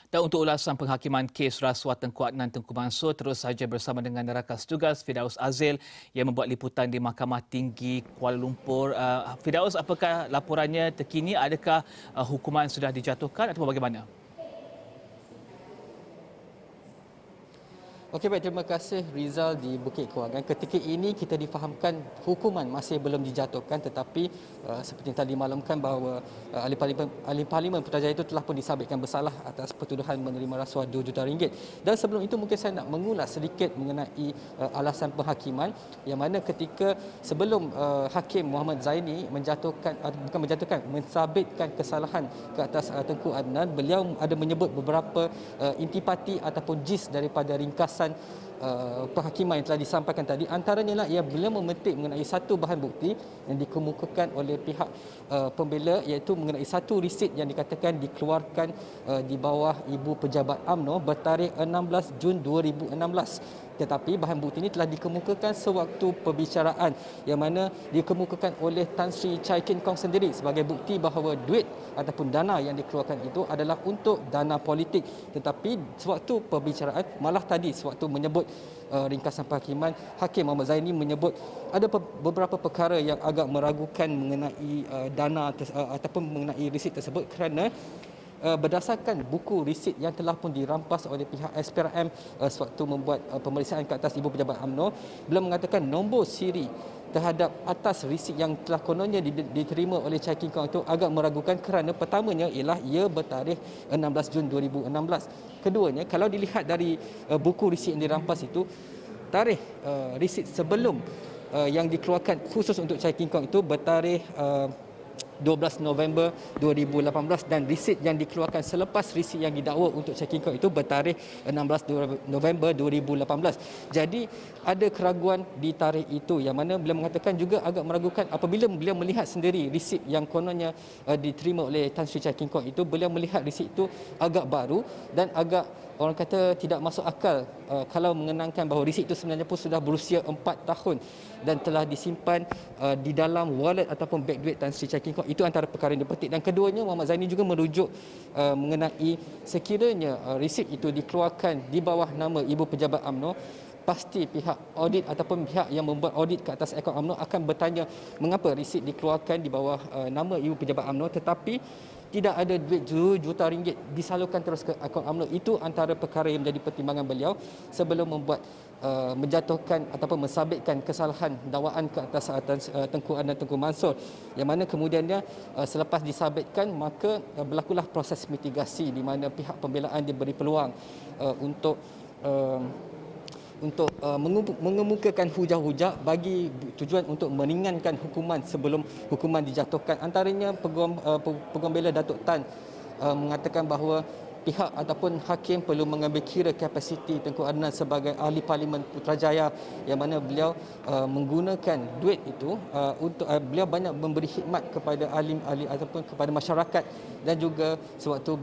Dan untuk ulasan penghakiman kes rasuah Tengku Adnan Tengku Mansur terus saja bersama dengan rakan tugas Firdaus Azil yang membuat liputan di Mahkamah Tinggi Kuala Lumpur. Firdaus, apakah laporannya terkini? Adakah hukuman sudah dijatuhkan atau bagaimana? Okey, baik, terima kasih Rizal di Bukit Kewangan. Ketika ini kita difahamkan hukuman masih belum dijatuhkan, tetapi seperti yang tadi dimaklumkan bahawa ahli parlimen Putrajaya itu telah pun disabitkan bersalah atas pertuduhan menerima rasuah RM2 juta. Dan sebelum itu mungkin saya nak mengulas sedikit mengenai alasan penghakiman, yang mana ketika sebelum Hakim Muhammad Zaini mensabitkan kesalahan ke atas Tengku Adnan, beliau ada menyebut beberapa intipati ataupun gist daripada ringkasan penghakiman yang telah disampaikan tadi. Antaranya lah ia beliau memetik mengenai satu bahan bukti yang dikemukakan oleh pihak pembela, iaitu mengenai satu risit yang dikatakan dikeluarkan di bawah Ibu Pejabat UMNO bertarikh 16 Jun 2016. Tetapi bahan bukti ini telah dikemukakan sewaktu perbicaraan yang mana dikemukakan oleh Tan Sri Chai Kin Kong sendiri sebagai bukti bahawa duit ataupun dana yang dikeluarkan itu adalah untuk dana politik. Tetapi sewaktu perbicaraan, malah tadi sewaktu menyebut ringkasan penghakiman, Hakim Muhammad Zaini menyebut ada beberapa perkara yang agak meragukan mengenai dana ataupun mengenai risit tersebut, kerana berdasarkan buku risit yang telah pun dirampas oleh pihak SPRM sewaktu membuat pemeriksaan ke atas Ibu Pejabat UMNO, beliau mengatakan nombor siri terhadap atas risit yang telah kononnya diterima oleh Chai Kin Kong itu agak meragukan, kerana pertamanya ialah ia bertarikh 16 Jun 2016. Keduanya, kalau dilihat dari buku risit yang dirampas itu, tarikh risit sebelum yang dikeluarkan khusus untuk Chai Kin Kong itu bertarikh 12 November 2018, dan risit yang dikeluarkan selepas risit yang didakwa untuk Chai Kin Kong itu bertarikh 16 November 2018. Jadi ada keraguan di tarikh itu, yang mana beliau mengatakan juga agak meragukan apabila beliau melihat sendiri risit yang kononnya diterima oleh Tan Sri Chai Kin Kong itu. Beliau melihat risit itu agak baru dan agak, orang kata, tidak masuk akal kalau mengenangkan bahawa risit itu sebenarnya pun sudah berusia 4 tahun dan telah disimpan di dalam wallet ataupun beg duit Tan Sri Chai Kin Kong. Itu antara perkara yang dipetik. Dan keduanya, Muhammad Zaini juga merujuk mengenai sekiranya risit itu dikeluarkan di bawah nama Ibu Pejabat UMNO, pasti pihak audit ataupun pihak yang membuat audit ke atas akaun UMNO akan bertanya mengapa risit dikeluarkan di bawah nama Ibu Pejabat UMNO tetapi tidak ada duit RM2 juta disalurkan terus ke akaun UMNO. Itu antara perkara yang menjadi pertimbangan beliau sebelum membuat menjatuhkan ataupun mensabitkan kesalahan dakwaan ke atas Tengku Adnan Tengku Mansur, yang mana kemudiannya selepas disabitkan maka berlakulah proses mitigasi di mana pihak pembelaan diberi peluang untuk mengemukakan hujah-hujah bagi tujuan untuk meringankan hukuman sebelum hukuman dijatuhkan. Antaranya peguam bela Datuk Tan mengatakan bahawa pihak ataupun hakim perlu mengambil kira kapasiti Tengku Adnan sebagai ahli parlimen Putrajaya, yang mana beliau menggunakan duit itu untuk beliau banyak memberi khidmat kepada ahli ataupun kepada masyarakat, dan juga sewaktu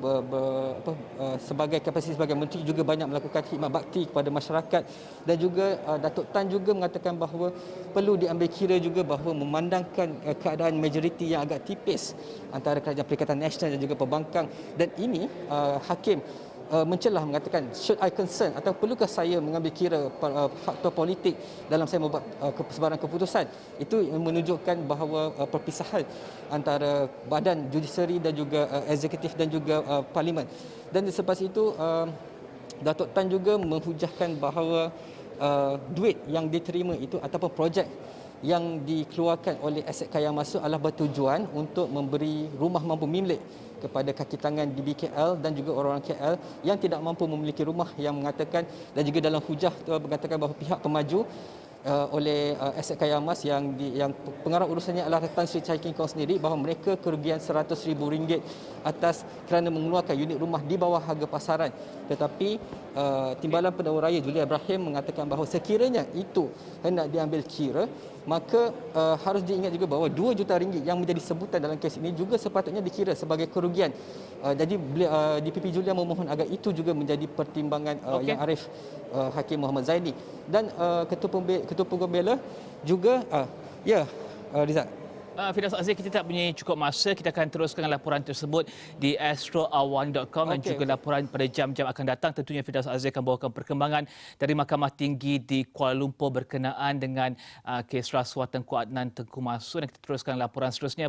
sebagai kapasiti sebagai menteri juga banyak melakukan khidmat bakti kepada masyarakat. Dan juga Datuk Tan juga mengatakan bahawa perlu diambil kira juga bahawa memandangkan keadaan majoriti yang agak tipis antara Kerajaan Perikatan Nasional dan juga Pembangkang, dan ini hakim mencelah mengatakan, should I concern atau perlukah saya mengambil kira faktor politik dalam saya membuat sebarang keputusan. Itu menunjukkan bahawa perpisahan antara badan judisiari dan juga eksekutif dan juga parlimen. Dan selepas itu Datuk Tan juga menghujahkan bahawa duit yang diterima itu ataupun projek yang dikeluarkan oleh Aset Kaya Masuk adalah bertujuan untuk memberi rumah mampu milik kepada kaki tangan di BKL dan juga orang-orang KL yang tidak mampu memiliki rumah, yang mengatakan, dan juga dalam hujah mengatakan bahawa pihak pemaju oleh Aset Kaya Mas yang pengarah urusannya adalah Tan Sri Chai Kin Kong sendiri, bahawa mereka kerugian RM100,000 atas kerana mengeluarkan unit rumah di bawah harga pasaran. Tetapi Timbalan Pendahulu Raya Julia Ibrahim mengatakan bahawa sekiranya itu hendak diambil kira, maka harus diingat juga bahawa RM2 juta yang menjadi sebutan dalam kes ini juga sepatutnya dikira sebagai kerugian. Jadi DPP Julia memohon agar itu juga menjadi pertimbangan yang arif Hakim Muhammad Zaini. Dan Ketua Pembela juga Rizal. Firdaus Aziz, kita tak punya cukup masa. Kita akan teruskan laporan tersebut di astroawan.com dan juga laporan pada jam-jam akan datang. Tentunya Firdaus Aziz akan bawakan perkembangan dari Mahkamah Tinggi di Kuala Lumpur berkenaan dengan kes rasuah Tengku Adnan Tengku Mansur. Dan kita teruskan laporan seterusnya.